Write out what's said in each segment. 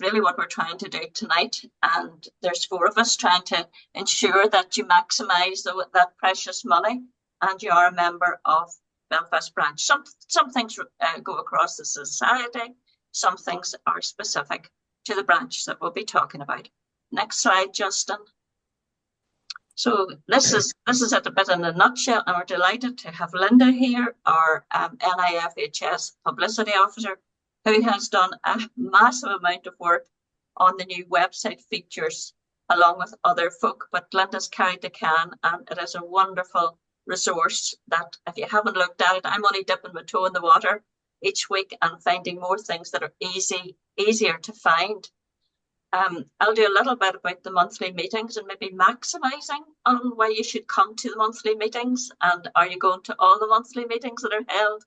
really what we're trying to do tonight. And there's 4 of us trying to ensure that you maximise that precious money and you are a member of Belfast branch. Some things go across the society. Some things are specific to the branch that we'll be talking about. Next slide, Justin. So this is it a bit in a nutshell, and we're delighted to have Linda here, our NIFHS publicity officer, who has done a massive amount of work on the new website features along with other folk. But Linda's carried the can, and it is a wonderful resource that if you haven't looked at it, I'm only dipping my toe in the water each week and finding more things that are easier to find. I'll do a little bit about the monthly meetings and maybe maximising on why you should come to the monthly meetings, and are you going to all the monthly meetings that are held?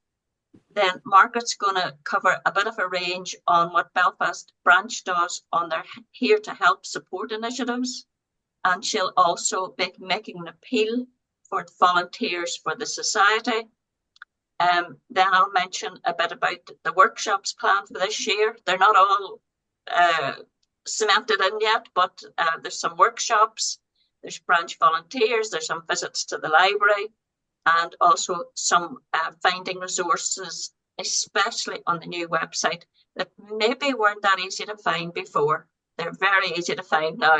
Then Margaret's going to cover a bit of a range on what Belfast branch does on their Here to Help support initiatives, and she'll also be making an appeal for volunteers for the society. Then I'll mention a bit about the workshops planned for this year. They're not all cemented in yet, but there's some workshops, there's branch volunteers, there's some visits to the library, and also some finding resources, especially on the new website, that maybe weren't that easy to find before. They're very easy to find now.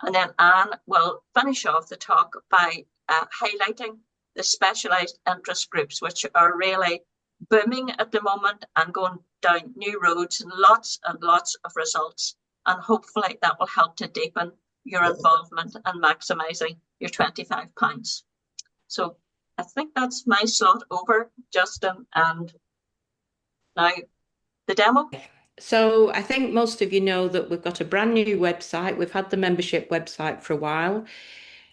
And then Anne will finish off the talk by highlighting the specialised interest groups, which are really booming at the moment and going down new roads and lots of results. And hopefully that will help to deepen your involvement and maximising your £25. So I think that's my slot over, Justin, and now the demo. So I think most of you know that we've got a brand new website. We've had the membership website for a while.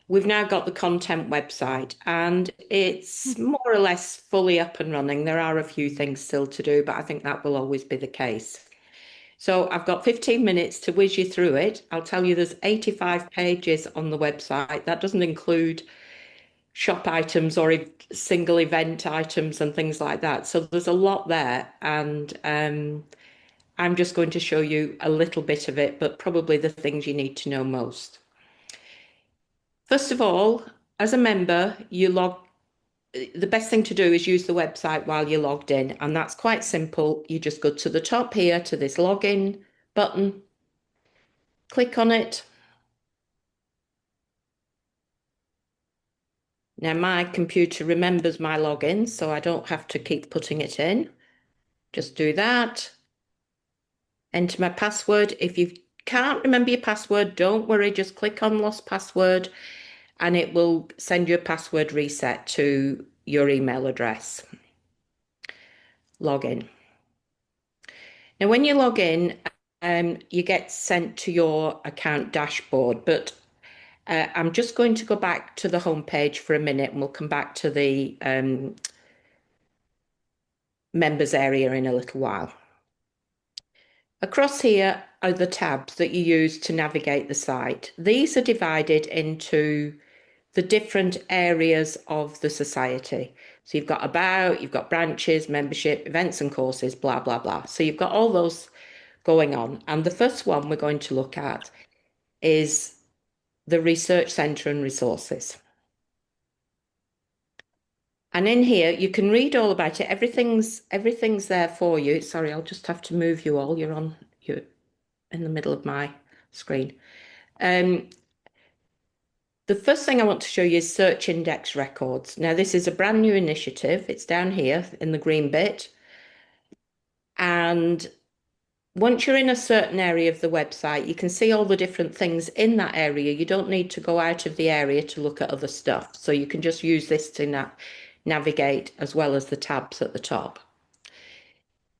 We've now got the content website, and it's more or less fully up and running. There are a few things still to do, but I think that will always be the case. So I've got 15 minutes to whiz you through it. I'll tell you there's 85 pages on the website. That doesn't include shop items or single event items and things like that. So there's a lot there, and I'm just going to show you a little bit of it, but probably the things you need to know most. First of all, as a member, the best thing to do is use the website while you're logged in, and that's quite simple. You just go to the top here to this login button, click on it. Now my computer remembers my login, so I don't have to keep putting it in. Just do that. Enter my password. If you can't remember your password, don't worry, just click on lost password and it will send you a password reset to your email address. Log in. Now, when you log in, you get sent to your account dashboard, but I'm just going to go back to the home page for a minute and we'll come back to the members area in a little while. Across here are the tabs that you use to navigate the site. These are divided into the different areas of the society. So you've got about, you've got branches, membership, events and courses, blah, blah, blah. So you've got all those going on. And the first one we're going to look at is the research centre and resources. And in here, you can read all about it. Everything's there for you. Sorry, I'll just have to move you all. You're in the middle of my screen. The first thing I want to show you is search index records. Now, this is a brand new initiative. It's down here in the green bit. And once you're in a certain area of the website, you can see all the different things in that area. You don't need to go out of the area to look at other stuff. So you can just use this to navigate as well as the tabs at the top.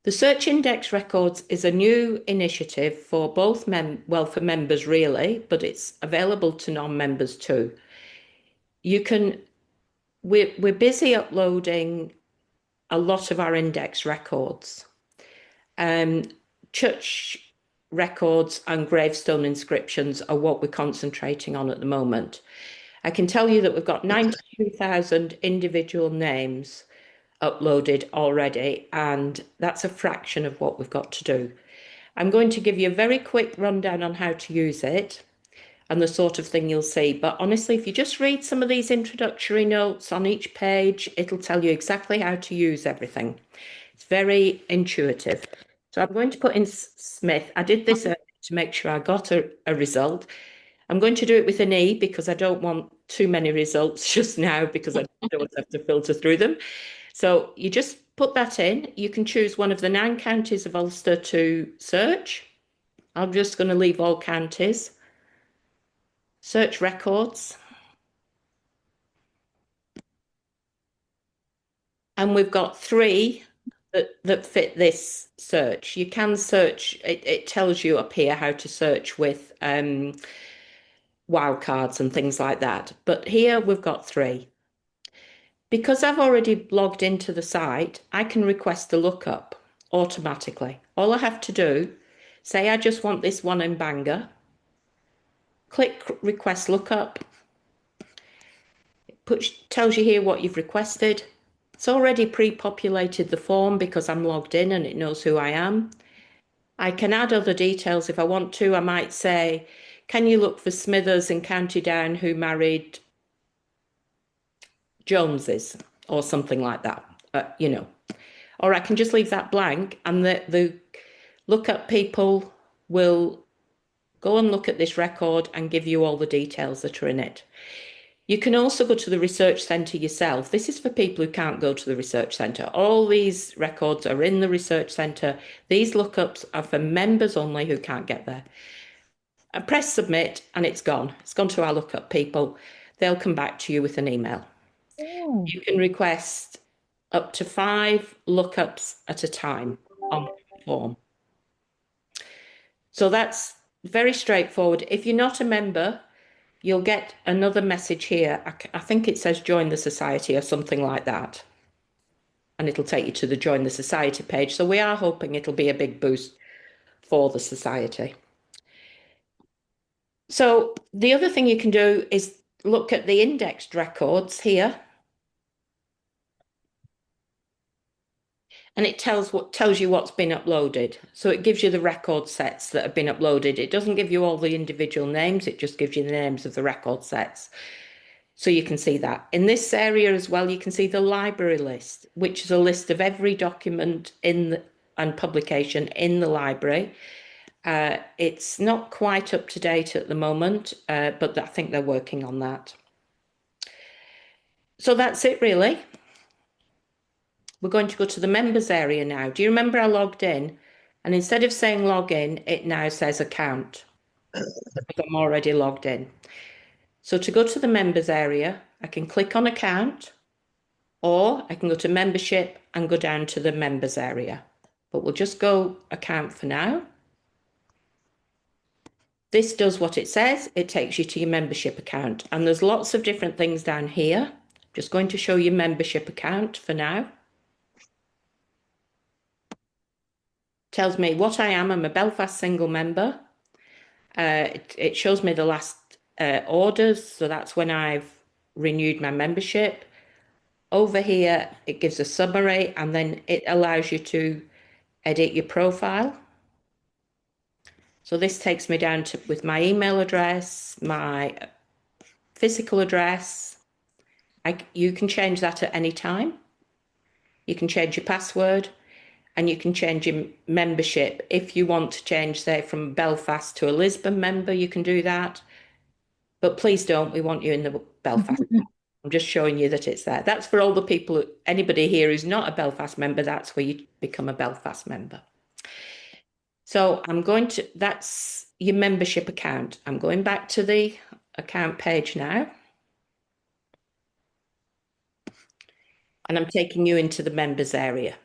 The search index records is a new initiative for both for members really, but it's available to non-members too. We're busy uploading a lot of our index records. Church records and gravestone inscriptions are what we're concentrating on at the moment. I can tell you that we've got 92,000 individual names uploaded already, and that's a fraction of what we've got to do. I'm going to give you a very quick rundown on how to use it and the sort of thing you'll see. But honestly, if you just read some of these introductory notes on each page, it'll tell you exactly how to use everything. It's very intuitive. So I'm going to put in Smith. I did this to make sure I got a result. I'm going to do it with an E because I don't want too many results just now because I don't have to filter through them. So you just put that in. You can choose one of the 9 counties of Ulster to search. I'm just going to leave all counties. Search records. And we've got 3 that fit this search. You can search, it tells you up here how to search with wildcards and things like that. But here we've got 3. Because I've already logged into the site, I can request a lookup automatically. All I have to do, say I just want this one in Bangor, click request lookup, tells you here what you've requested. It's already pre-populated the form because I'm logged in and it knows who I am. I can add other details if I want to. I might say, can you look for Smithers in County Down who married Joneses or something like that, Or I can just leave that blank and the lookup people will go and look at this record and give you all the details that are in it. You can also go to the research centre yourself. This is for people who can't go to the research centre. All these records are in the research centre. These lookups are for members only who can't get there. I press submit and it's gone. It's gone to our lookup people. They'll come back to you with an email. Oh. You can request up to 5 lookups at a time on the form. So that's very straightforward. If you're not a member, you'll get another message here. I think it says join the society or something like that. And it'll take you to the join the society page. So we are hoping it'll be a big boost for the society. So the other thing you can do is look at the indexed records here. And it tells you what's been uploaded. So it gives you the record sets that have been uploaded. It doesn't give you all the individual names, it just gives you the names of the record sets. So you can see that. In this area as well, you can see the library list, which is a list of every document and publication in the library. It's not quite up to date at the moment, but I think they're working on that. So that's it really. We're going to go to the members area now. Do you remember I logged in? And instead of saying login, it now says account. I'm already logged in. So to go to the members area, I can click on account, or I can go to membership and go down to the members area. But we'll just go account for now. This does what it says. It takes you to your membership account. And there's lots of different things down here. Just going to show you membership account for now. Tells me what I am. I'm a Belfast single member. It shows me the last orders. So that's when I've renewed my membership. Over here, it gives a summary and then it allows you to edit your profile. So this takes me down to with my email address, my physical address. You can change that at any time. You can change your password and you can change your membership. If you want to change, say, from Belfast to a Lisbon member, you can do that. But please don't, we want you in the Belfast. I'm just showing you that it's there. That's for all the people, anybody here who's not a Belfast member, that's where you become a Belfast member. So that's your membership account. I'm going back to the account page now. And I'm taking you into the members area.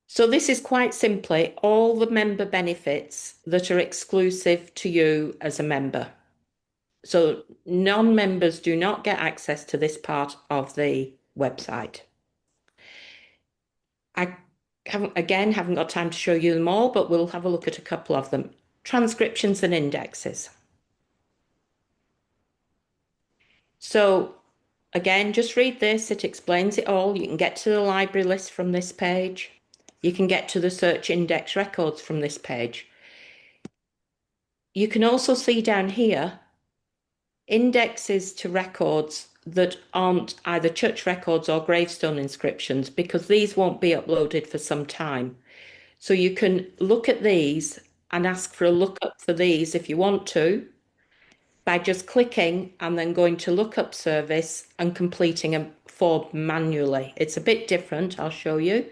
So this is quite simply all the member benefits that are exclusive to you as a member. So non-members do not get access to this part of the website. I haven't got time to show you them all, but we'll have a look at a couple of them. Transcriptions and indexes. So again, just read this. It explains it all. You can get to the library list from this page. You can get to the search index records from this page. You can also see down here indexes to records that aren't either church records or gravestone inscriptions, because these won't be uploaded for some time. So you can look at these and ask for a lookup for these if you want to, by just clicking and then going to lookup service and completing a form manually. It's a bit different, I'll show you.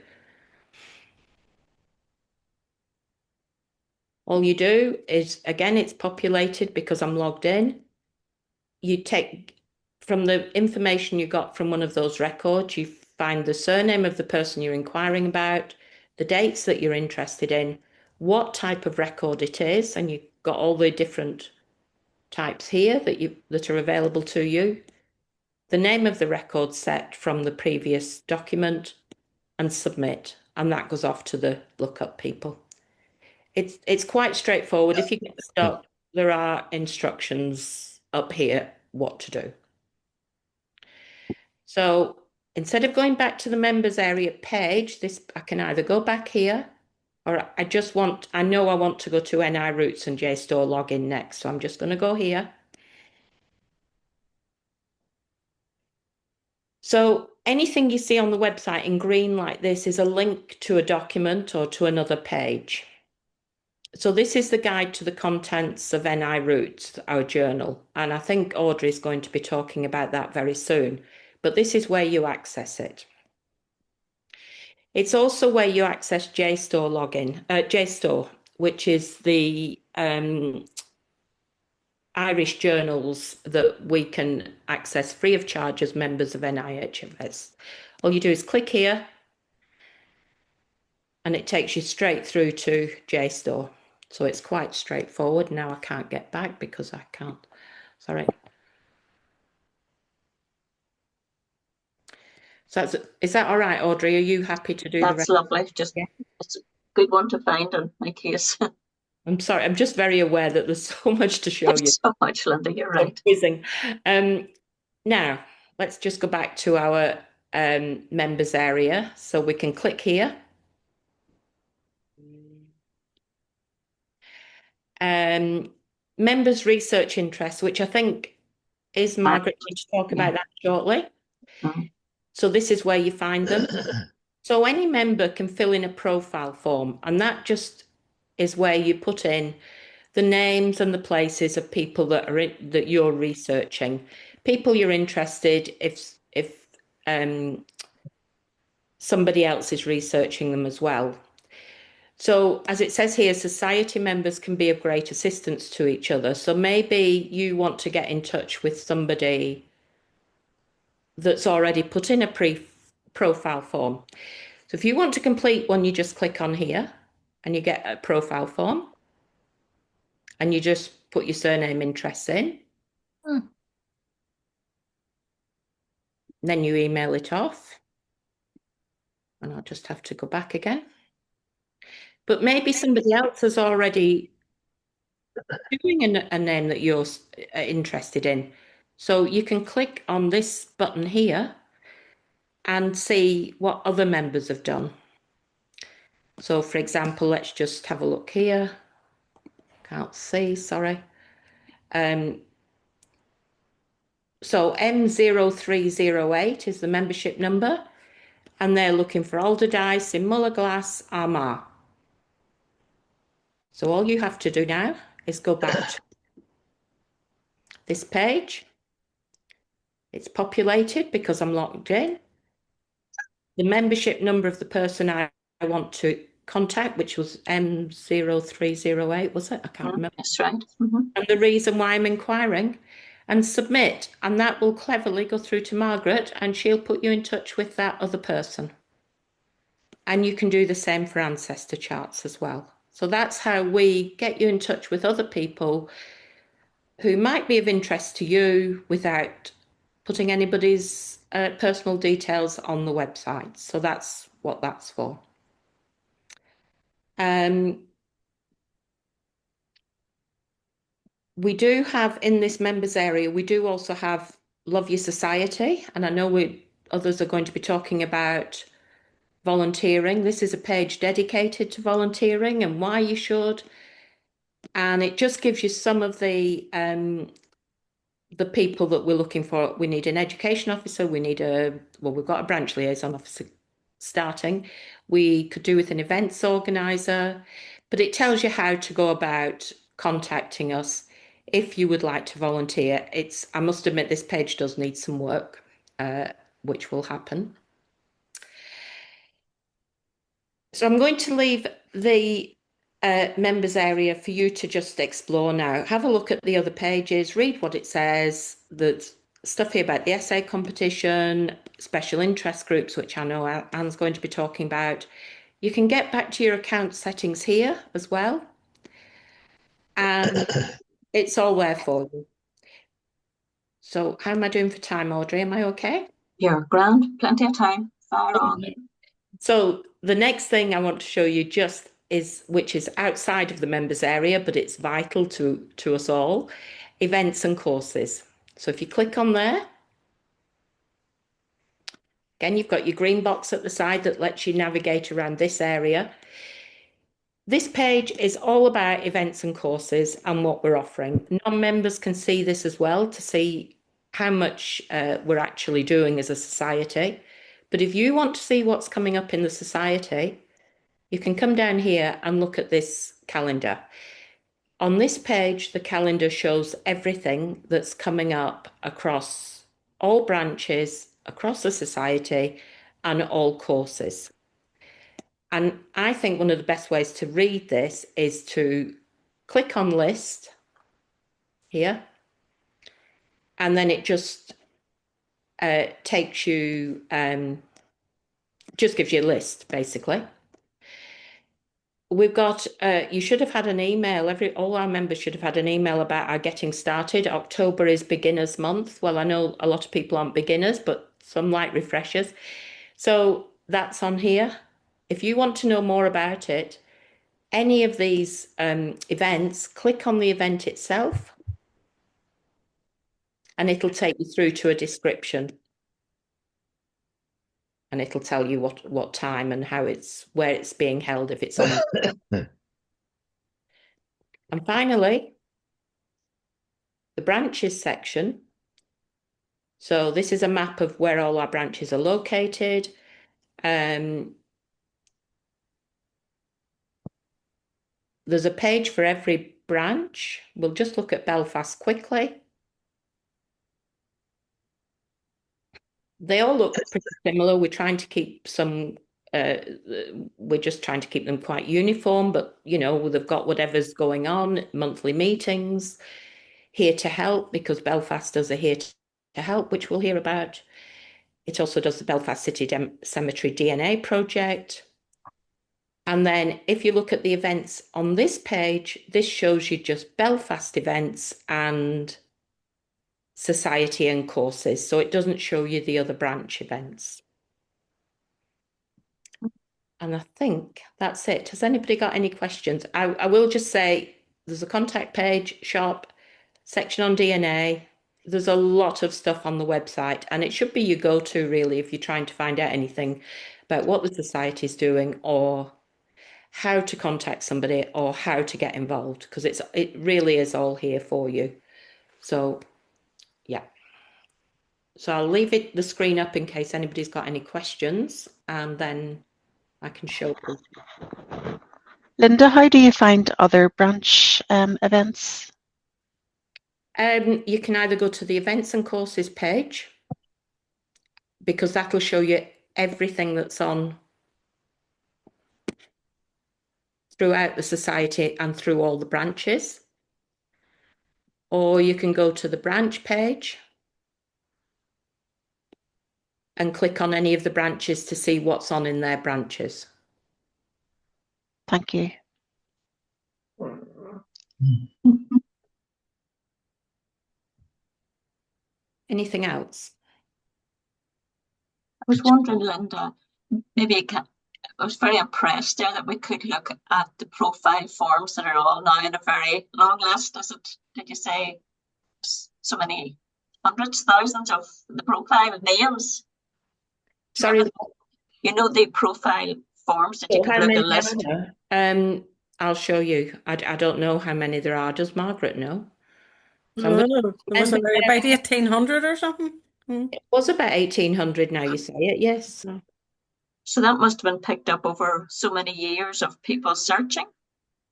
All you do is, again, it's populated because I'm logged in. You take from the information you got from one of those records, you find the surname of the person you're inquiring about, the dates that you're interested in, what type of record it is, and you've got all the different types here that are available to you, the name of the record set from the previous document, and submit, and that goes off to the lookup people. It's quite straightforward. If you get stuck, there are instructions up here what to do. So instead of going back to the members area page, I can either go back here, or I know I want to go to NI Roots and JSTOR login next. So I'm just going to go here. So anything you see on the website in green like this is a link to a document or to another page. So this is the guide to the contents of NI Roots, our journal. And I think Audrey is going to be talking about that very soon. But this is where you access it. It's also where you access JSTOR login, JSTOR, which is the Irish journals that we can access free of charge as members of NIHFS. All you do is click here and it takes you straight through to JSTOR. So it's quite straightforward. Now I can't get back because I can't. Sorry. So is that all right, Audrey? Are you happy to do the rest? That's lovely. Just Yeah. it's a good one to find in my case. I'm sorry. I'm just very aware that there's so much to show you. Thanks so much, Linda. You're So right. amazing. Now let's just go back to our members area. So we can click here. Members research interests, which I think is Margaret going to talk about that shortly. Mm. So this is where you find them. So any member can fill in a profile form, and that just is where you put in the names and the places of people that you're researching, people you're interested if somebody else is researching them as well. So as it says here, society members can be of great assistance to each other. So maybe you want to get in touch with somebody that's already put in a profile form. So if you want to complete one, you just click on here and you get a profile form and you just put your surname interests in. Then you email it off. And I'll just have to go back again. But maybe somebody else is already doing a name that you're interested in. So you can click on this button here and see what other members have done. So for example, let's just have a look here. Can't see, sorry. So M0308 is the membership number, and they're looking for Alderdice in Mullaglass, Armagh. So all you have to do now is go back to this page. It's populated because I'm logged in. The membership number of the person I want to contact, which was M0308, was it? I can't remember. That's right. And the reason why I'm inquiring, and submit. And that will cleverly go through to Margaret and she'll put you in touch with that other person. And you can do the same for ancestor charts as well. So that's how we get you in touch with other people who might be of interest to you without putting anybody's personal details on the website. So that's what that's for. We do have in this members area, we do also have Love Your Society, and I know others are going to be talking about volunteering. This is a page dedicated to volunteering and why you should. And it just gives you some of the people that we're looking for. We need an education officer. We need we've got a branch liaison officer starting. We could do with an events organizer, but it tells you how to go about contacting us if you would like to volunteer. I must admit, this page does need some work, which will happen. So I'm going to leave the members area for you to just explore now. Have a look at the other pages, read what it says. There's stuff here about the essay competition, special interest groups, which I know Anne's going to be talking about. You can get back to your account settings here as well. And it's all there for you. So how am I doing for time, Audrey? Am I okay? You're grand, plenty of time. Fire on. So the next thing I want to show you which is outside of the members area, but it's vital to us all, events and courses. So if you click on there, again, you've got your green box at the side that lets you navigate around this area. This page is all about events and courses and what we're offering. Non-members can see this as well to see how much we're actually doing as a society. But if you want to see what's coming up in the society, you can come down here and look at this calendar. On this page, the calendar shows everything that's coming up across all branches, across the society, and all courses. And I think one of the best ways to read this is to click on list here, and then it just takes you, just gives you a list basically. We've got, you should have had an email, all our members should have had an email about our getting started. October is beginners month. Well, I know a lot of people aren't beginners, but some like refreshers. So that's on here. If you want to know more about it, any of these events, click on the event itself and it'll take you through to a description. And it'll tell you what time and where it's being held if it's on. And finally, the branches section. So this is a map of where all our branches are located. There's a page for every branch. We'll just look at Belfast quickly. They all look pretty similar. We're trying to keep we're just trying to keep them quite uniform, but they've got whatever's going on, monthly meetings, here to help, because Belfast does a here to help, which we'll hear about. It also does the Belfast City Cemetery DNA project. And then if you look at the events on this page, this shows you just Belfast events and society and courses. So it doesn't show you the other branch events. And I think that's it. Has anybody got any questions? I will just say there's a contact page, shop, section on DNA. There's a lot of stuff on the website, and it should be your go-to really if you're trying to find out anything about what the society is doing or how to contact somebody or how to get involved, because it really is all here for you. So yeah. So I'll leave the screen up in case anybody's got any questions, and then I can show you. Linda, how do you find other branch events? You can either go to the events and courses page, because that'll show you everything that's on throughout the society and through all the branches. Or you can go to the branch page and click on any of the branches to see what's on in their branches. Thank you. Anything else? I was wondering, Linda, maybe I was very impressed there that we could look at the profile forms that are all now in a very long list. Did you say so many hundreds, thousands of the profile names. Sorry, You know the profile forms that you can how look many at a list. are there? I'll show you. I don't know how many there are. Does Margaret know? So I'm No, it was about 1800 or something. It was about 1800 now you say it, yes. So that must have been picked up over so many years of people searching,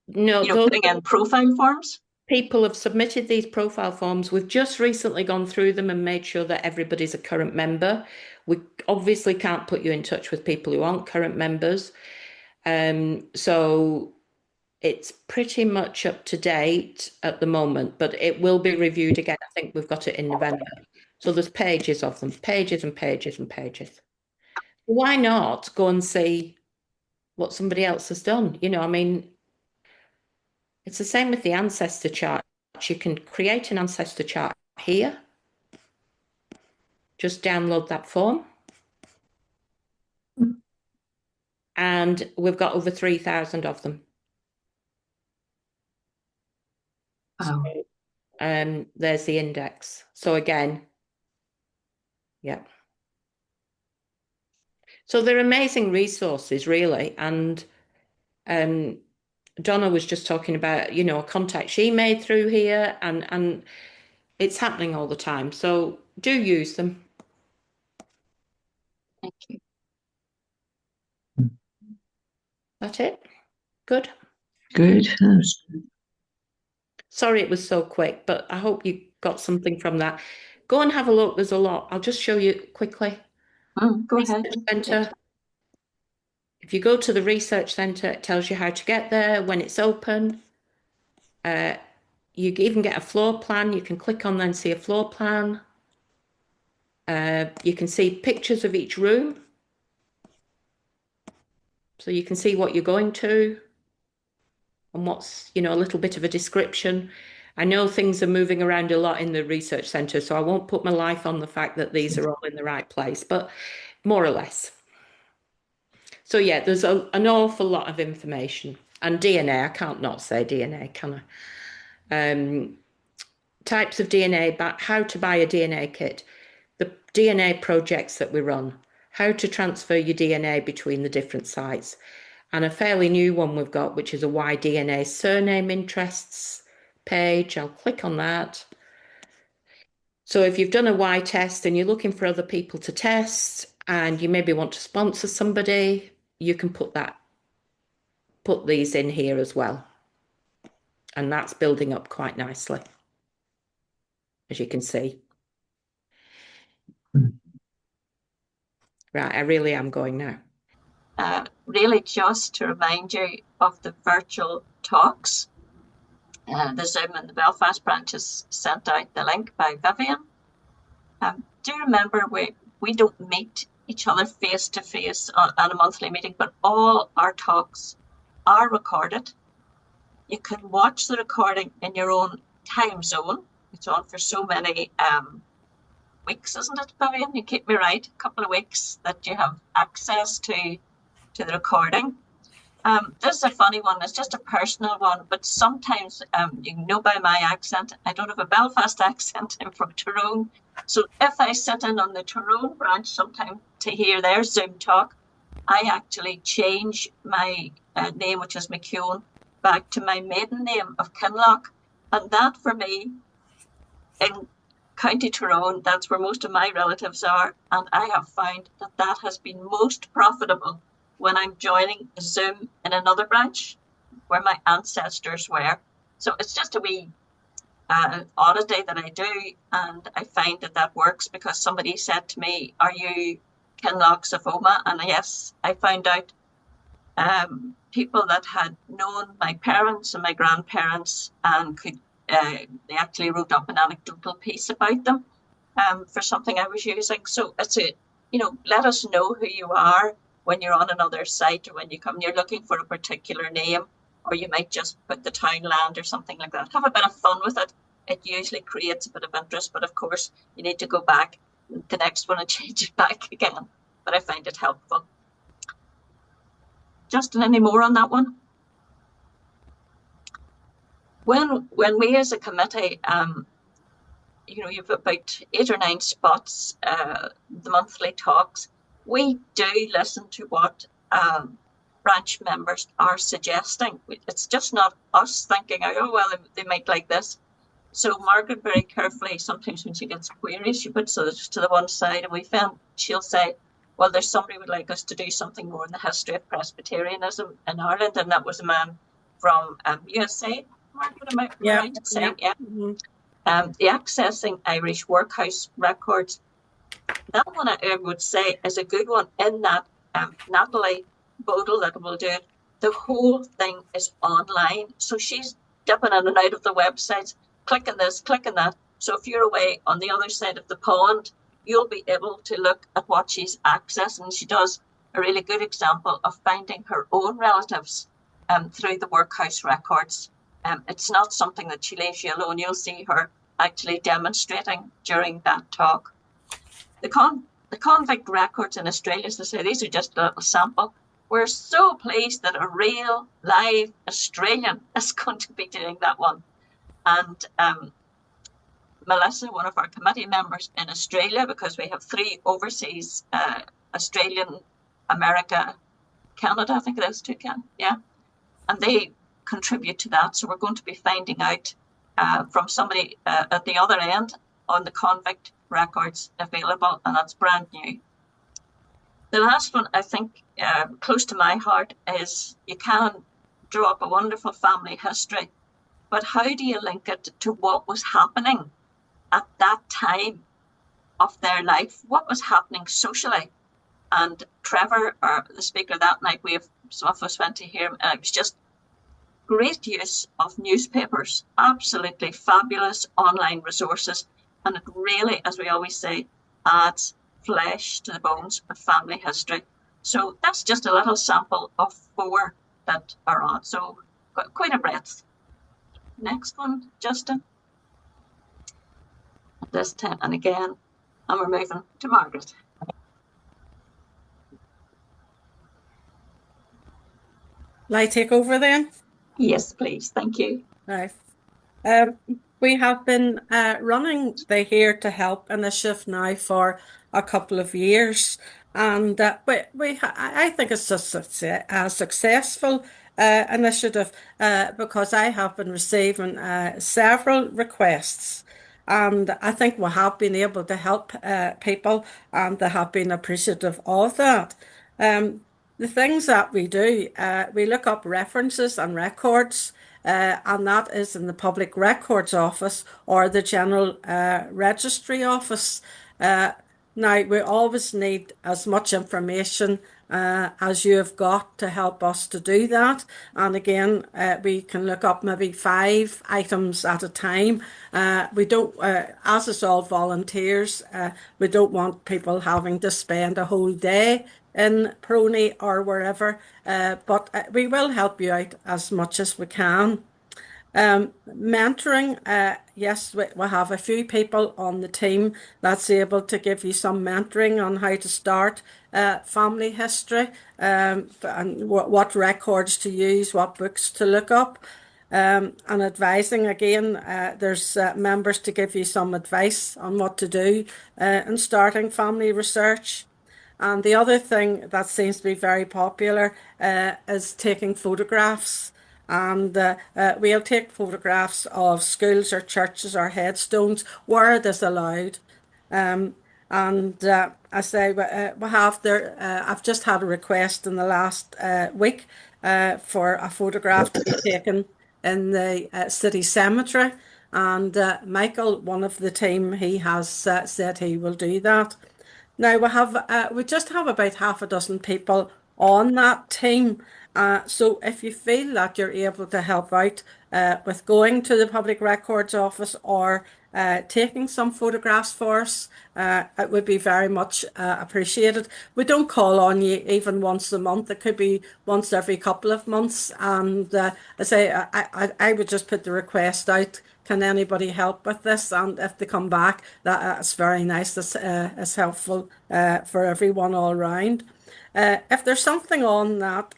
No, you know, those putting in profile forms. people have submitted these profile forms. We've just recently gone through them and made sure that everybody's a current member. We obviously can't put you in touch with people who aren't current members. So it's pretty much up to date at the moment, but it will be reviewed again. I think we've got it in November. So there's pages of them, pages and pages and pages. Why not go and see what somebody else has done? You know, I mean, it's the same with the ancestor chart. You can create an ancestor chart here. Just download that form. And we've got over 3,000 of them. Wow. So, there's the index. So again, yeah. So they're amazing resources, really. And Donna was just talking about, you know, a contact she made through here, and it's happening all the time. So do use them. Thank you. That's it. Good. Good. Sorry it was so quick, but I hope you got something from that. Go and have a look. There's a lot. I'll just show you quickly. Go ahead. Centre. If you go to the research centre, it tells you how to get there, when it's open. You even get a floor plan. You can click on there and see a floor plan. You can see pictures of each room. So you can see what you're going to and what's, you know, a little bit of a description. I know things are moving around a lot in the research centre, so I won't put my life on the fact that these are all in the right place, but more or less. So yeah, there's an awful lot of information. And DNA, I can't not say DNA, can I? Types of DNA, how to buy a DNA kit, the DNA projects that we run, how to transfer your DNA between the different sites, and a fairly new one we've got, which is a Why DNA surname interests page. I'll click on that. So if you've done a Y test and you're looking for other people to test and you maybe want to sponsor somebody, you can put these in here as well. And that's building up quite nicely, as you can see. Right, I really am going now. Really just to remind you of the virtual talks. The Zoom and the Belfast branches sent out the link by Vivian. Do you remember we don't meet each other face to face on a monthly meeting, but all our talks are recorded. You can watch the recording in your own time zone. It's on for so many weeks, isn't it, Vivian? You keep me right, a couple of weeks that you have access to the recording. This is a funny one. It's just a personal one, but sometimes you can know by my accent, I don't have a Belfast accent. I'm from Tyrone. So if I sit in on the Tyrone branch sometime to hear their Zoom talk, I actually change my name, which is McEwen, back to my maiden name of Kinloch. And that for me, in County Tyrone, that's where most of my relatives are. And I have found that that has been most profitable when I'm joining Zoom in another branch where my ancestors were. So it's just a wee oddity that I do. And I find that that works because somebody said to me, are you Kinloch of Omagh? And yes, I found out people that had known my parents and my grandparents and could, they actually wrote up an anecdotal piece about them for something I was using. So it's let us know who you are when you're on another site or when you come, you're looking for a particular name, or you might just put the townland or something like that. Have a bit of fun with it. It usually creates a bit of interest, but of course you need to go back the next one and change it back again. But I find it helpful. Justin, any more on that one? When we as a committee, you've about 8 or 9 spots, the monthly talks. We do listen to what branch members are suggesting. It's just not us thinking, oh, well, they might like this. So Margaret very carefully, sometimes when she gets queries, she puts those to the one side, and she'll say, well, there's somebody who would like us to do something more in the history of Presbyterianism in Ireland, and that was a man from USA. Margaret, am I right in saying? Yeah. Mm-hmm. The Accessing Irish Workhouse Records. That one I would say is a good one in that Natalie Bodle that will do it. The whole thing is online, so she's dipping in and out of the websites, clicking this, clicking that. So if you're away on the other side of the pond, you'll be able to look at what she's accessing. She does a really good example of finding her own relatives through the workhouse records. It's not something that she leaves you alone. You'll see her actually demonstrating during that talk. The convict records in Australia, as I say, these are just a little sample. We're so pleased that a real live Australian is going to be doing that one. And Melissa, one of our committee members in Australia, because we have 3 overseas, Australian, America, Canada, I think it is too, Ken, yeah. And they contribute to that. So we're going to be finding out from somebody at the other end on the convict records available, and that's brand new. The last one, I think, close to my heart is you can draw up a wonderful family history, but how do you link it to what was happening at that time of their life? What was happening socially? And Trevor, the speaker that night, some of us went to hear him, and it was just great use of newspapers, absolutely fabulous online resources, and it really, as we always say, adds flesh to the bones of family history. So that's just a little sample of 4 that are on. So quite a breadth. Next one, Justin. This time, and again, and we're moving to Margaret. Will I take over then? Yes, please. Thank you. Right. We have been running the Here to Help initiative now for a couple of years, and I think it's a successful initiative because I have been receiving several requests, and I think we have been able to help people, and they have been appreciative of that. The things that we do, we look up references and records, and that is in the Public Records Office or the General Registry Office. Now, we always need as much information as you have got to help us to do that. And again, we can look up maybe 5 items at a time. We don't, as it's all volunteers, we don't want people having to spend a whole day in Prony or wherever, but we will help you out as much as we can. Mentoring, yes, we have a few people on the team that's able to give you some mentoring on how to start family history, and what records to use, what books to look up, and advising. Again, there's members to give you some advice on what to do in starting family research. And the other thing that seems to be very popular is taking photographs. And we'll take photographs of schools or churches or headstones where it is allowed. I say we have there. I've just had a request in the last week for a photograph to be taken in the city cemetery. And Michael, one of the team, he has said he will do that. Now we just have about half a dozen people on that team. So if you feel that you're able to help out with going to the Public Records Office or taking some photographs for us, it would be very much appreciated. We don't call on you even once a month. It could be once every couple of months. And I say I would just put the request out. Can anybody help with this? And if they come back, that's very nice. It's helpful for everyone all round. If there's something on that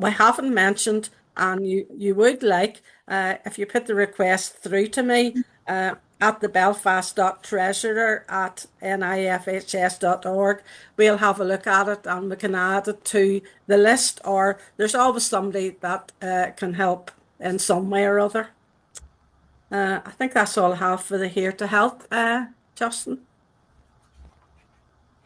we haven't mentioned, and you would like, if you put the request through to me at the belfast.treasurer@nifhs.org, we'll have a look at it and we can add it to the list, or there's always somebody that can help in some way or other. I think that's all I have for the Here to Help, Justin.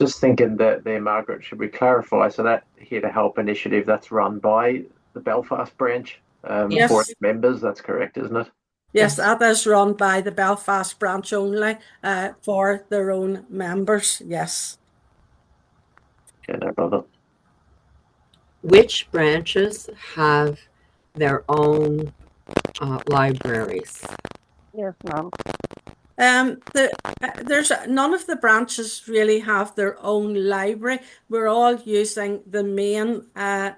Just thinking that there, Margaret, should we clarify? So that Here to Help initiative, that's run by the Belfast branch for Yes. its members. That's correct, isn't it? Yes, that is run by the Belfast branch only for their own members. Yes. Yeah, no problem. Which branches have their own libraries? Yes, ma'am. There's none of the branches really have their own library. We're all using the main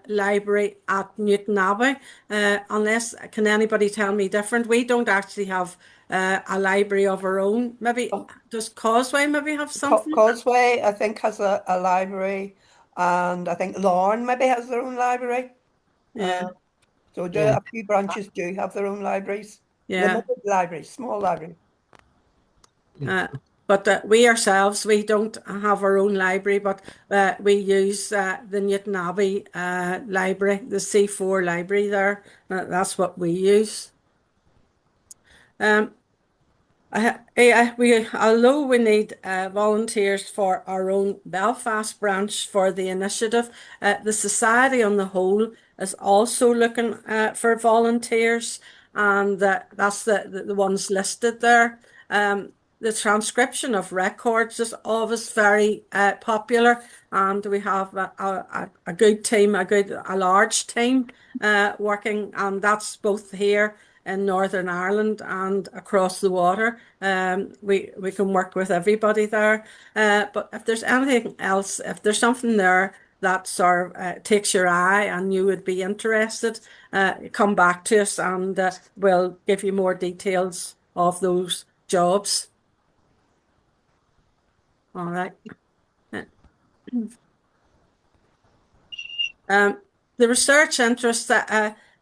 library at Newtonabbey. Unless, can anybody tell me different? We don't actually have a library of our own. Maybe does Causeway maybe have something? Causeway, I think, has a library, and I think Larne maybe has their own library. Yeah. So Yeah. a few branches do have their own libraries. Yeah. Limited libraries, small library. But we ourselves, we don't have our own library, but we use the Newtonabbey library, the C4 library there. That's what we use. Although we need volunteers for our own Belfast branch for the initiative, the Society on the whole is also looking for volunteers, and that's the ones listed there. The transcription of records is always very popular, and we have a good team, a large team working, and that's both here in Northern Ireland and across the water. We can work with everybody there. But if there's anything else, if there's something there that sort of takes your eye and you would be interested, come back to us and we'll give you more details of those jobs. All right. The research interest,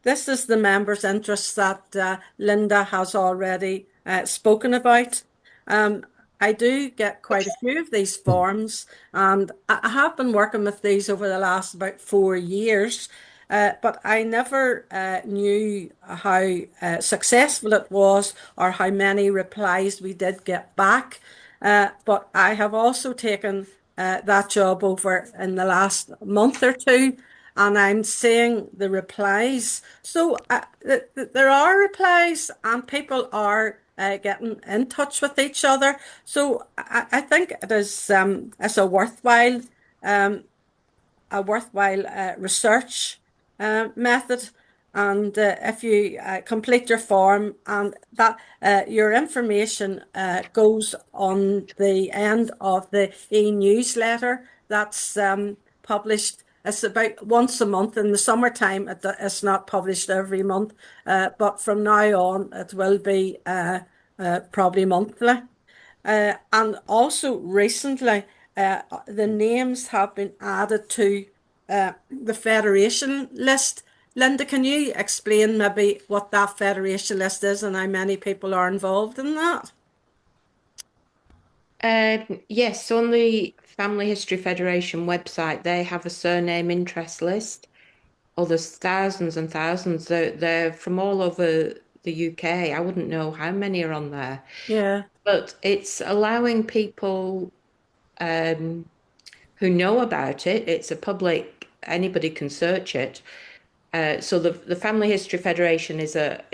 this is the members' interest that Linda has already spoken about. I do get quite a few of these forms, and I have been working with these over the last about 4 years, but I never knew how successful it was or how many replies we did get back. But I have also taken that job over in the last month or two, and I'm seeing the replies. So there are replies, and people are getting in touch with each other. So I think it is it's a worthwhile research method. And if you complete your form, and that your information goes on the end of the e-newsletter that's published. It's about once a month. In the summertime, it's not published every month, but from now on, it will be probably monthly. And also recently, the names have been added to the Federation list. Linda, can you explain maybe what that Federation list is and how many people are involved in that? Yes, on the Family History Federation website, they have a surname interest list. Oh, there's thousands and thousands. They're from all over the UK. I wouldn't know how many are on there. Yeah. But it's allowing people who know about it. It's a public, anybody can search it. So the Family History Federation is a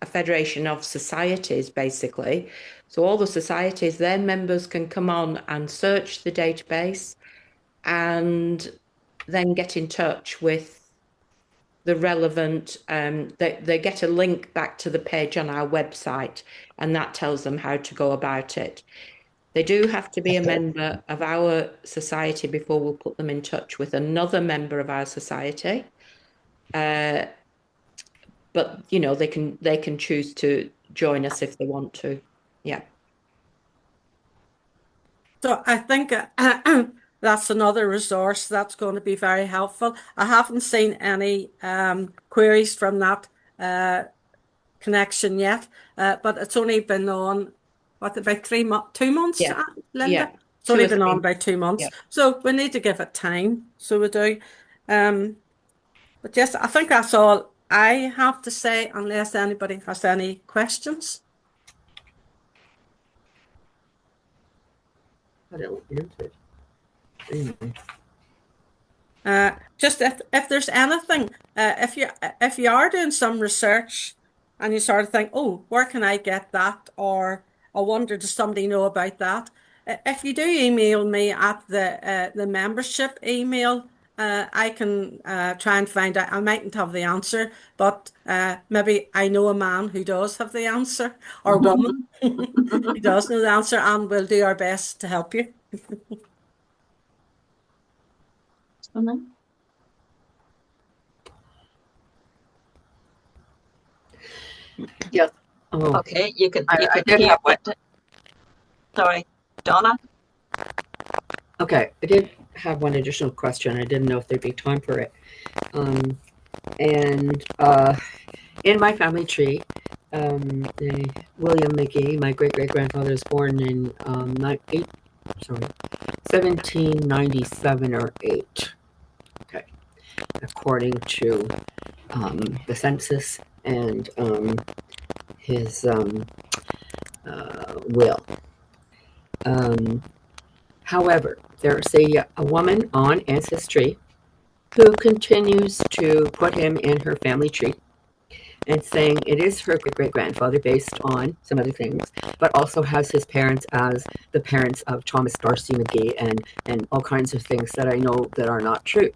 federation of societies, basically. So all the societies, their members can come on and search the database and then get in touch with the relevant, they get a link back to the page on our website, and that tells them how to go about it. They do have to be a member of our society before we'll put them in touch with another member of our society. But you know, they can choose to join us if they want to. Yeah. So I think that's another resource that's going to be very helpful. I haven't seen any queries from that connection yet, but it's only been on, what, about 2 months, Yeah. Linda? Yeah. It's only 2 or been on 3. about 2 months. Yeah. So we need to give it time. So we do. But yes, I think that's all I have to say, unless anybody has any questions. I don't answer. Anyway. Just if there's anything, if you are doing some research and you sort of think, oh, where can I get that? Or I wonder, does somebody know about that? If you do email me at the membership email, I can try and find out. I mightn't have the answer, but maybe I know a man who does have the answer, or woman who does know the answer, and we'll do our best to help you. Yes. Oh, Okay, you could I did hear have one. what. Sorry, Donna. Okay, I did have one additional question. I didn't know if there'd be time for it. And in my family tree, William McGee, my great-great-grandfather, was born in 1797 or 8. Okay, according to the census and his will. However, there's a woman on Ancestry who continues to put him in her family tree and saying it is her great-great-grandfather based on some other things, but also has his parents as the parents of Thomas Darcy McGee and all kinds of things that I know that are not true.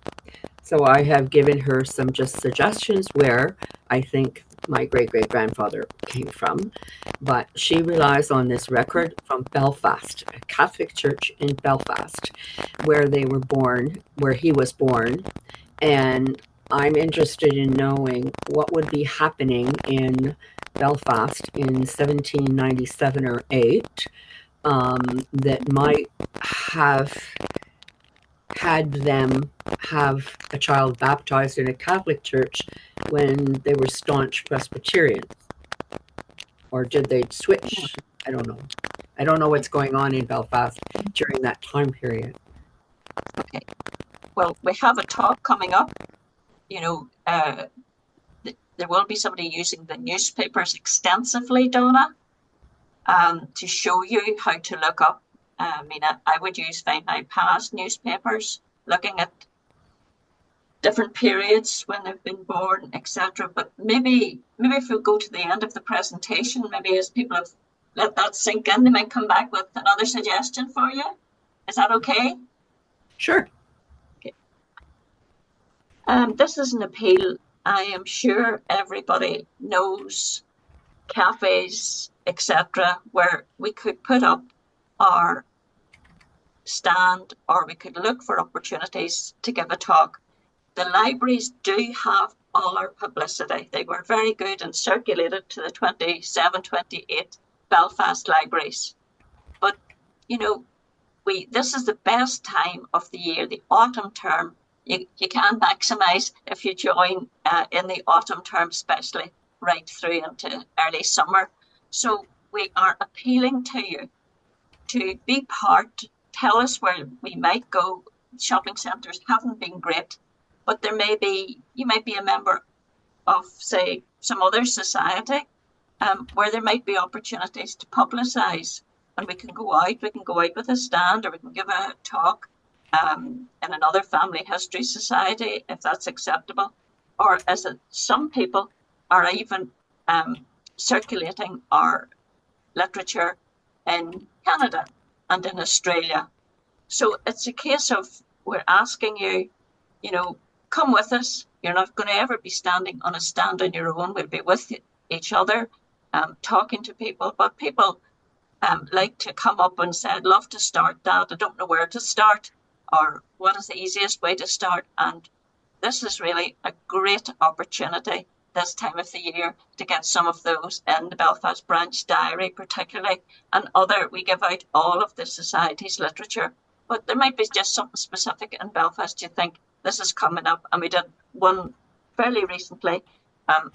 So I have given her some just suggestions where I think my great-great-grandfather came from, but she relies on this record from Belfast, a Catholic church in Belfast, where they were born, where he was born, and I'm interested in knowing what would be happening in Belfast in 1797 or 8 that might have had them have a child baptized in a Catholic church when they were staunch Presbyterians. Or did they switch? I don't know. I don't know what's going on in Belfast during that time period. Okay. Well, we have a talk coming up. You know, there will be somebody using the newspapers extensively, Donna, to show you how to look up. I mean, I would use Find My Past newspapers, looking at different periods when they've been born, etc. But maybe if we go to the end of the presentation, maybe as people have let that sink in, they might come back with another suggestion for you. Is that okay? Sure. Okay. This is an appeal. I am sure everybody knows cafes, etc., where we could put up our stand, or we could look for opportunities to give a talk. The libraries do have all our publicity. They were very good and circulated to the 27, 28 Belfast libraries. But, you know, this is the best time of the year, the autumn term. You can maximise if you join in the autumn term, especially right through into early summer. So we are appealing to you to be part. Tell us where we might go. Shopping centres haven't been great, but you might be a member of, say, some other society where there might be opportunities to publicise, and we can go out with a stand, or we can give a talk in another family history society, if that's acceptable. Or as some people are even circulating our literature in Canada and in Australia. So it's a case of, we're asking you, you know, come with us. You're not going to ever be standing on a stand on your own. We'll be with each other, talking to people. But people like to come up and say, I'd love to start that. I don't know where to start, or what is the easiest way to start. And this is really a great opportunity this time of the year to get some of those in the Belfast Branch Diary particularly, and we give out all of the Society's literature but there might be just something specific in Belfast you think this is coming up. And we did one fairly recently.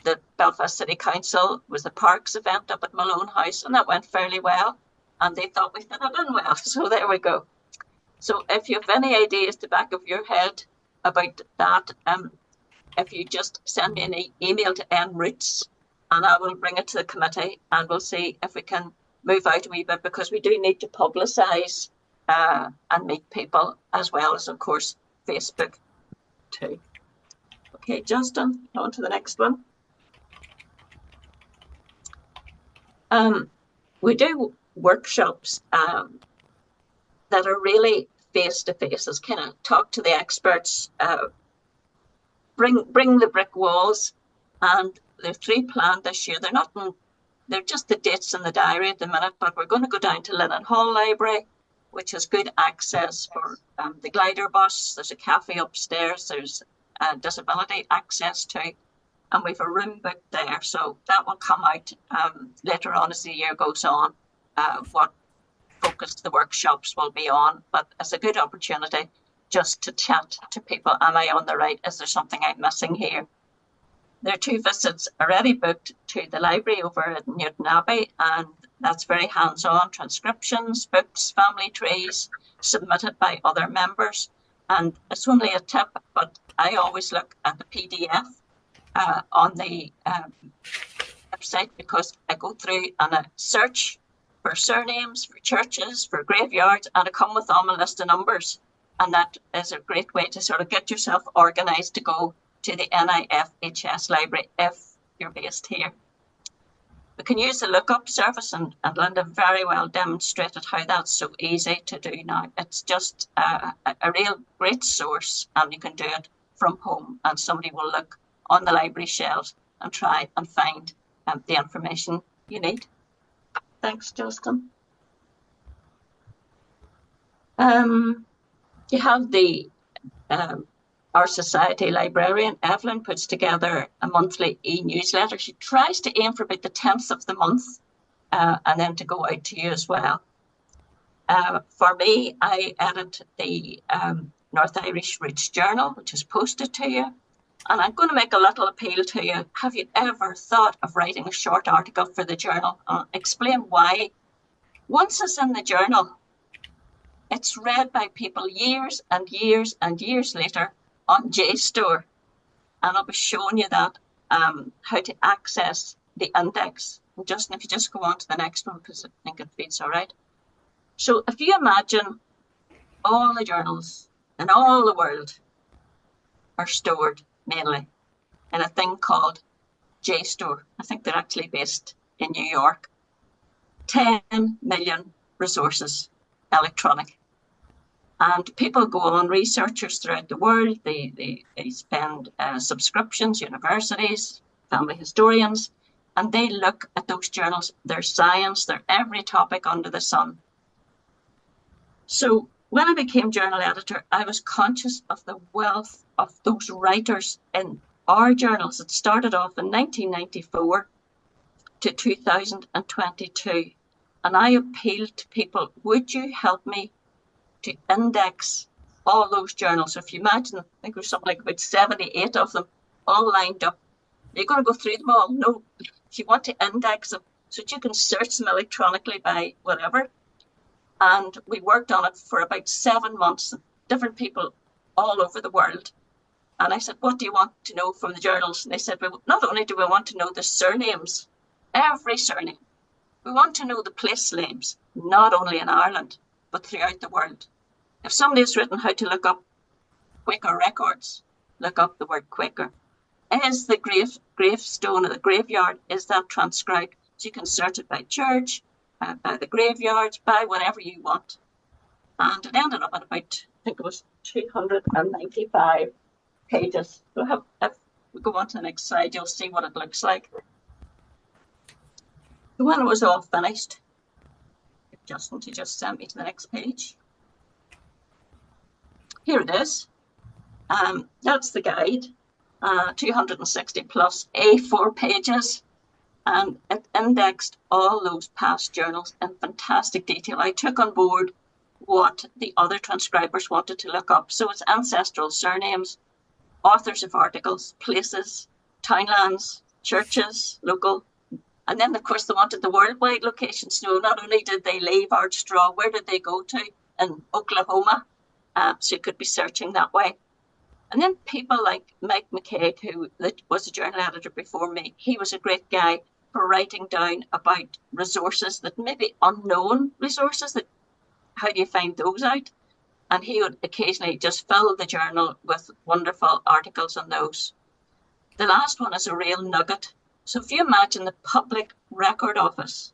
The Belfast City Council was the Parks event up at Malone House, and that went fairly well. And they thought we fit it in well. So there we go. So if you have any ideas to back of your head about that, if you just send me an email to nroots, and I will bring it to the committee, and we'll see if we can move out a wee bit, because we do need to publicise and meet people, as well as, of course, Facebook too. Okay, Justin, on to the next one. We do workshops that are really face-to-face, as kind of talk to the experts, bring the brick walls, and there are 3 planned this year. They're just the dates in the diary at the minute, but we're going to go down to Lennon Hall Library, which has good access for the glider bus. There's a cafe upstairs. There's disability access to, and we've a room booked there. So that will come out later on as the year goes on, what focus the workshops will be on. But it's a good opportunity just to chat to people. Am I on the right? Is there something I'm missing here? There are 2 visits already booked to the library over at Newton Abbey, and that's very hands-on, transcriptions, books, family trees, submitted by other members. And it's only a tip, but I always look at the PDF on the website, because I go through and I search for surnames, for churches, for graveyards, and I come with them a list of numbers. And that is a great way to sort of get yourself organised to go to the NIFHS library if you're based here. We can use the lookup service, and Linda very well demonstrated how that's so easy to do now. It's just a real great source, and you can do it from home, and somebody will look on the library shelves and try and find the information you need. Thanks, Justin. You have the our society librarian, Evelyn, puts together a monthly e-newsletter. She tries to aim for about the 10th of the month, and then to go out to you as well. For me, I edit the North Irish Roots Journal, which is posted to you. And I'm going to make a little appeal to you. Have you ever thought of writing a short article for the journal? Explain why. Once it's in the journal, it's read by people years and years and years later on JSTOR, and I'll be showing you that how to access the index. And Justin, if you just go on to the next one, because I think it feeds all right. So if you imagine all the journals in all the world are stored mainly in a thing called JSTOR. I think they're actually based in New York. 10 million resources, electronic. And people go on, researchers throughout the world, they spend subscriptions, universities, family historians, and they look at those journals, their science, their every topic under the sun. So when I became journal editor, I was conscious of the wealth of those writers in our journals. It started off in 1994 to 2022. And I appealed to people, would you help me to index all those journals? So if you imagine, I think there's something like about 78 of them all lined up. You're going to go through them all? No. If you want to index them so that you can search them electronically by whatever. And we worked on it for about 7 months, different people all over the world. And I said, what do you want to know from the journals? And they said, well, not only do we want to know the surnames, every surname, we want to know the place names, not only in Ireland, but throughout the world. If somebody has written how to look up Quaker records, look up the word Quaker. Is the gravestone or the graveyard, is that transcribed? So you can search it by church, by the graveyards, by whatever you want. And it ended up at about, I think it was 295 pages. So if we go on to the next slide, you'll see what it looks like. So when it was all finished, Justin to just send me to the next page. Here it is. That's the guide, 260 plus A4 pages, and it indexed all those past journals in fantastic detail. I took on board what the other transcribers wanted to look up. So it's ancestral surnames, authors of articles, places, townlands, churches, local. And then, of course, they wanted the worldwide locations. So not only did they leave Archstraw, where did they go to in Oklahoma? So you could be searching that way. And then people like Mike McCaig, who was a journal editor before me, he was a great guy for writing down about resources that maybe unknown resources, that how do you find those out? And he would occasionally just fill the journal with wonderful articles on those. The last one is a real nugget. So if you imagine the Public Record Office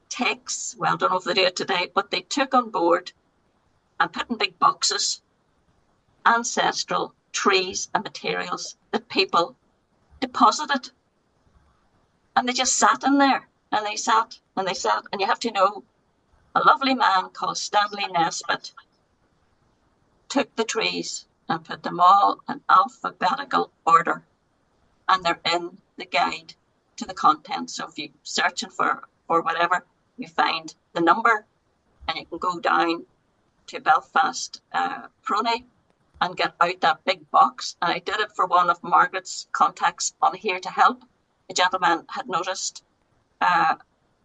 takes, well, I don't know if they do it today, but they took on board and put in big boxes ancestral trees and materials that people deposited. And they just sat in there, and they sat, and they sat. And you have to know, a lovely man called Stanley Nesbitt took the trees and put them all in alphabetical order. And they're in the guide to the content. So if you're searching for whatever, you find the number, and you can go down to Belfast Prony and get out that big box. And I did it for one of Margaret's contacts on Here to Help. A gentleman had noticed a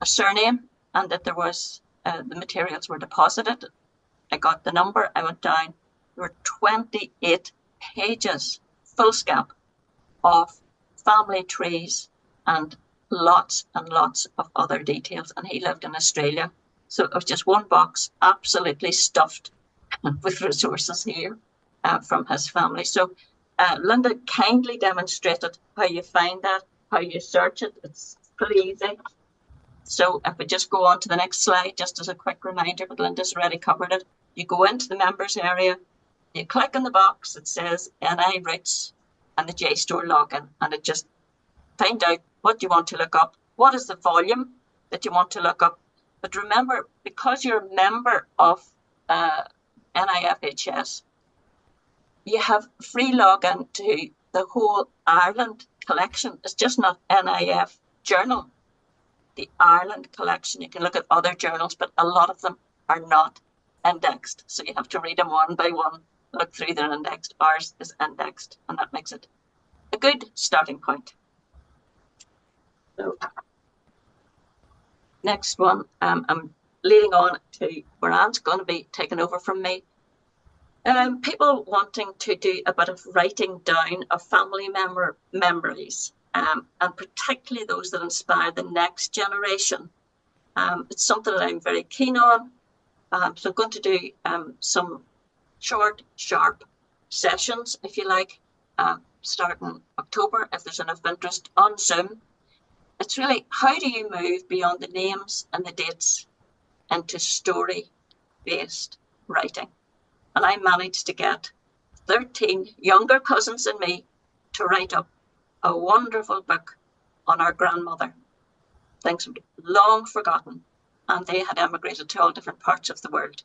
surname and that there was the materials were deposited. I got the number, I went down. There were 28 pages, foolscap, of family trees and lots of other details. And he lived in Australia. So it was just one box, absolutely stuffed with resources here from his family. So Linda kindly demonstrated how you find that, how you search it. It's pretty easy. So if we just go on to the next slide, just as a quick reminder, but Linda's already covered it. You go into the members area, you click on the box that says NI Roots and the JSTOR login, and it just find out what you want to look up, what is the volume that you want to look up. But remember, because you're a member of NIFHS, you have free login to the whole Ireland collection. It's just not NIF journal. The Ireland collection, you can look at other journals, but a lot of them are not indexed. So you have to read them one by one, look through their indexed. Ours is indexed, and that makes it a good starting point. So, next one, I'm leading on to where Anne's going to be taking over from me. People wanting to do a bit of writing down of family memories, and particularly those that inspire the next generation. It's something that I'm very keen on. So I'm going to do some short, sharp sessions, if you like, starting October, if there's enough interest, on Zoom. It's really, how do you move beyond the names and the dates into story-based writing? And I managed to get 13 younger cousins and me to write up a wonderful book on our grandmother, things long forgotten, and they had emigrated to all different parts of the world.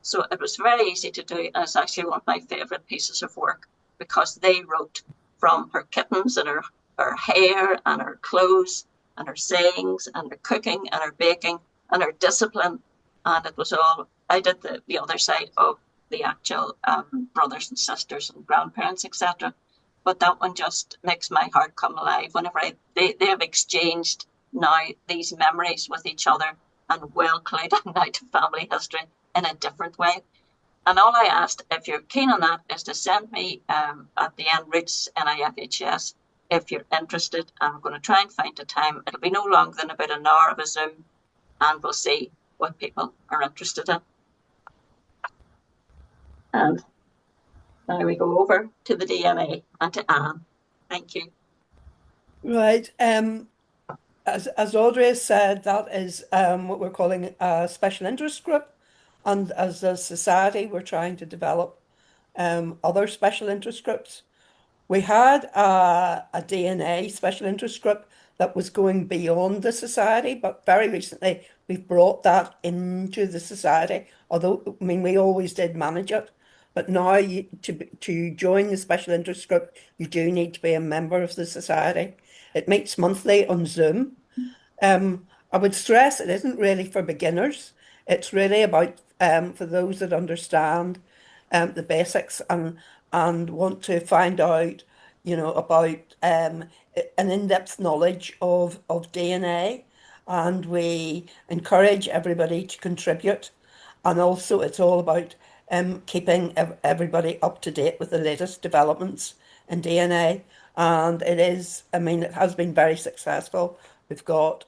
So it was very easy to do, and it's actually one of my favourite pieces of work, because they wrote from her kittens and her hair and her clothes and her sayings and her cooking and her baking and her discipline. And it was all, I did the other side of the actual brothers and sisters and grandparents, etc. But that one just makes my heart come alive whenever they have exchanged now these memories with each other and well clued now to family history in a different way. And all I asked, if you're keen on that, is to send me at the end Roots NIFHS if you're interested. I'm going to try and find a time. It'll be no longer than about an hour of a Zoom, and we'll see what people are interested in. And now we go over to the DMA and to Anne. Thank you. Right. As Audrey has said, that is what we're calling a special interest group. And as a society, we're trying to develop other special interest groups. We had a DNA special interest group that was going beyond the society, but very recently we've brought that into the society. Although, I mean, we always did manage it, but now to join the special interest group, you do need to be a member of the society. It meets monthly on Zoom. I would stress it isn't really for beginners. It's really about for those that understand the basics and want to find out, about an in-depth knowledge of DNA. And we encourage everybody to contribute. And also, it's all about keeping everybody up to date with the latest developments in DNA. And it has been very successful. We've got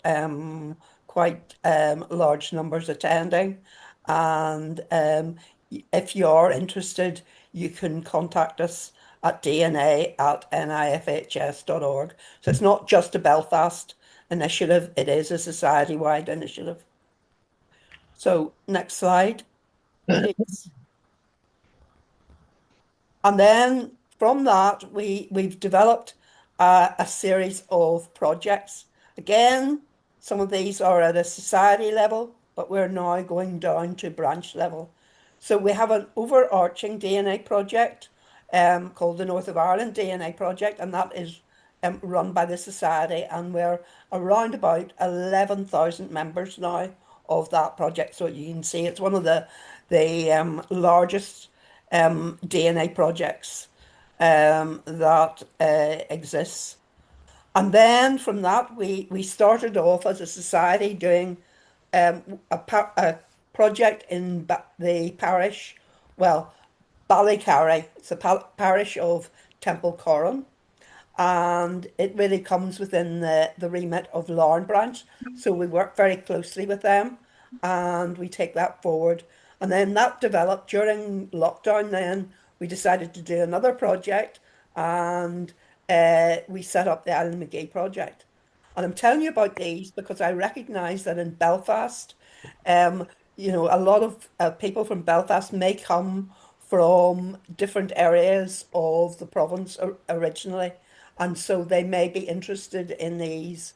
quite large numbers attending. And if you are interested, you can contact us at dna@nifhs.org. So it's not just a Belfast initiative, it is a society-wide initiative. So next slide, please. And then from that, we've developed a series of projects. Again, some of these are at a society level, but we're now going down to branch level. So we have an overarching DNA project called the North of Ireland DNA Project, and that is run by the society, and we're around about 11,000 members now of that project. So you can see it's one of the largest DNA projects that exists. And then from that, we started off as a society doing a project in the parish, well, Ballycarry. It's a parish of Temple Corran, and it really comes within the remit of Larne Branch. So we work very closely with them, and we take that forward. And then that developed during lockdown. Then we decided to do another project, and we set up the Island McGee project. And I'm telling you about these because I recognise that in Belfast, a lot of people from Belfast may come from different areas of the province originally, and so they may be interested in these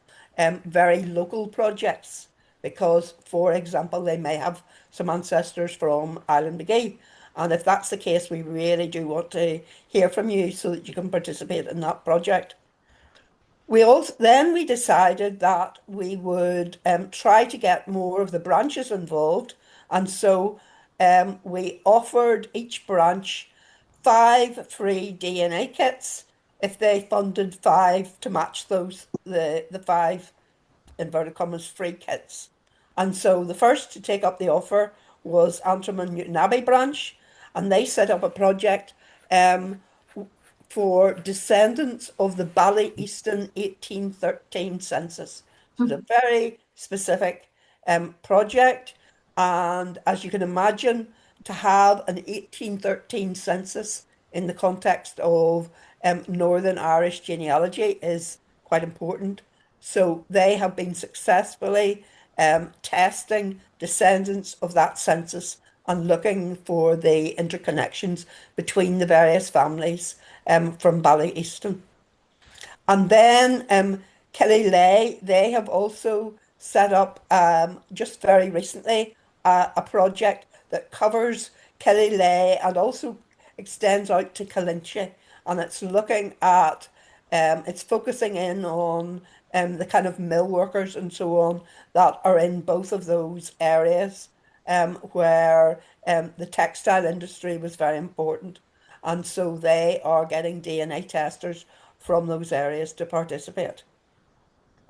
very local projects because, for example, they may have some ancestors from Island McGee. And if that's the case, we really do want to hear from you so that you can participate in that project. We decided that we would try to get more of the branches involved, and so we offered each branch 5 free DNA kits if they funded 5 to match the 5 inverted commas free kits. And so the first to take up the offer was Antrim and Newton Abbey branch, and they set up a project for descendants of the Ballyeaston 1813 census. So it's a very specific project, and as you can imagine, to have an 1813 census in the context of Northern Irish genealogy is quite important. So they have been successfully testing descendants of that census and looking for the interconnections between the various families from Ballyeaston. And then Lay, they have also set up just very recently a project that covers Lay and also extends out to Calincha. And it's looking at, it's focusing in on the kind of mill workers and so on that are in both of those areas where the textile industry was very important. And so they are getting DNA testers from those areas to participate.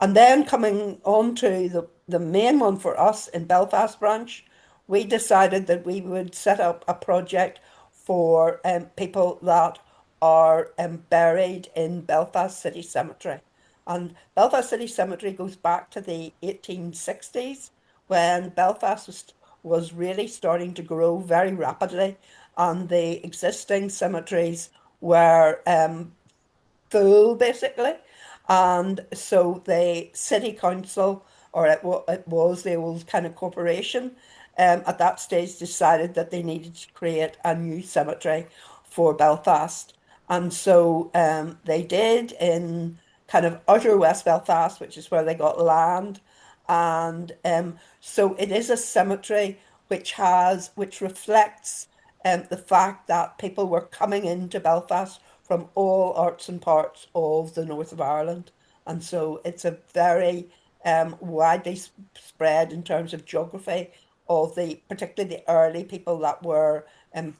And then coming on to the main one for us in Belfast branch, we decided that we would set up a project for people that are buried in Belfast City Cemetery. And Belfast City Cemetery goes back to the 1860s when Belfast was really starting to grow very rapidly, and the existing cemeteries were full basically. And so the city council, or it was the old kind of corporation, at that stage decided that they needed to create a new cemetery for Belfast. And so they did in kind of outer West Belfast, which is where they got land. And so it is a cemetery which reflects the fact that people were coming into Belfast from all arts and parts of the north of Ireland. And so it's a very widely spread in terms of geography of particularly the early people that were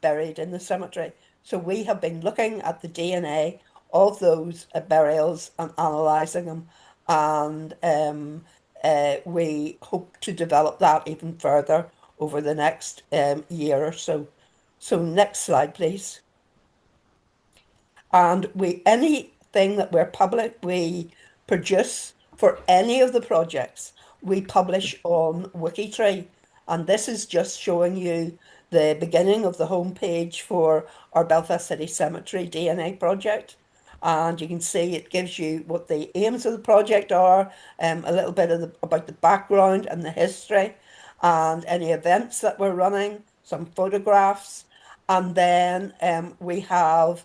buried in the cemetery. So we have been looking at the DNA of those burials and analysing them, and we hope to develop that even further over the next year or so. So next slide, please. And anything that we produce for any of the projects, we publish on Wikitree. And this is just showing you the beginning of the homepage for our Belfast City Cemetery DNA project. And you can see it gives you what the aims of the project are, a little bit about the background and the history, and any events that we're running, some photographs, and then we have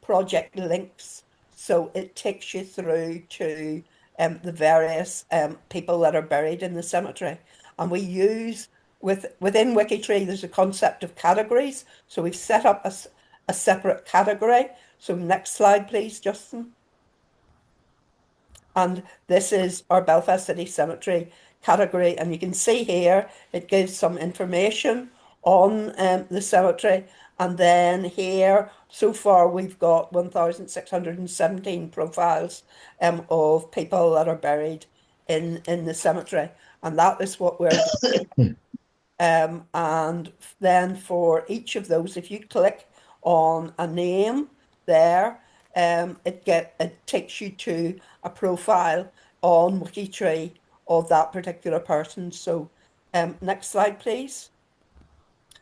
project links. So it takes you through to the various people that are buried in the cemetery. And we use, within Wikitree, there's a concept of categories. So we've set up a separate category. So next slide, please, Justin. And this is our Belfast City Cemetery category. And you can see here, it gives some information on the cemetery. And then here, so far, we've got 1,617 profiles of people that are buried in the cemetery. And that is what we're doing. And then for each of those, if you click on a name there, it takes you to a profile on Wikitree of that particular person. So next slide, please.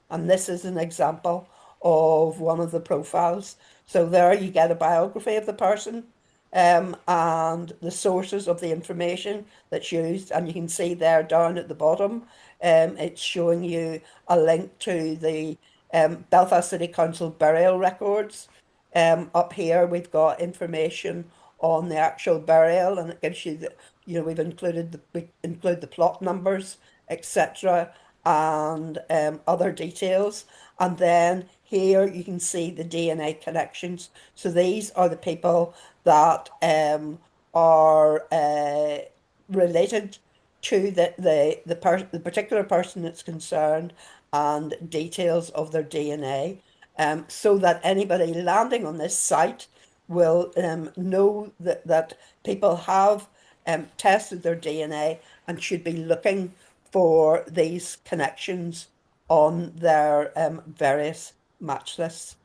And this is an example of one of the profiles. So there you get a biography of the person and the sources of the information that's used. And you can see there down at the bottom, it's showing you a link to the Belfast City Council burial records. Up here, we've got information on the actual burial, and it gives you we include the plot numbers, etc., and other details. And then here you can see the DNA connections. So these are the people that are related to the particular person that's concerned, and details of their DNA, so that anybody landing on this site will know that people have tested their DNA and should be looking for these connections on their various match lists.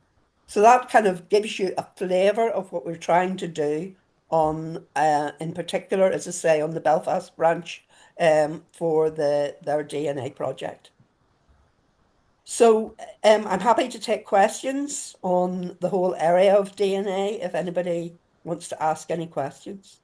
So that kind of gives you a flavour of what we're trying to do on, in particular, as I say, on the Belfast branch for their DNA project. So I'm happy to take questions on the whole area of DNA if anybody wants to ask any questions.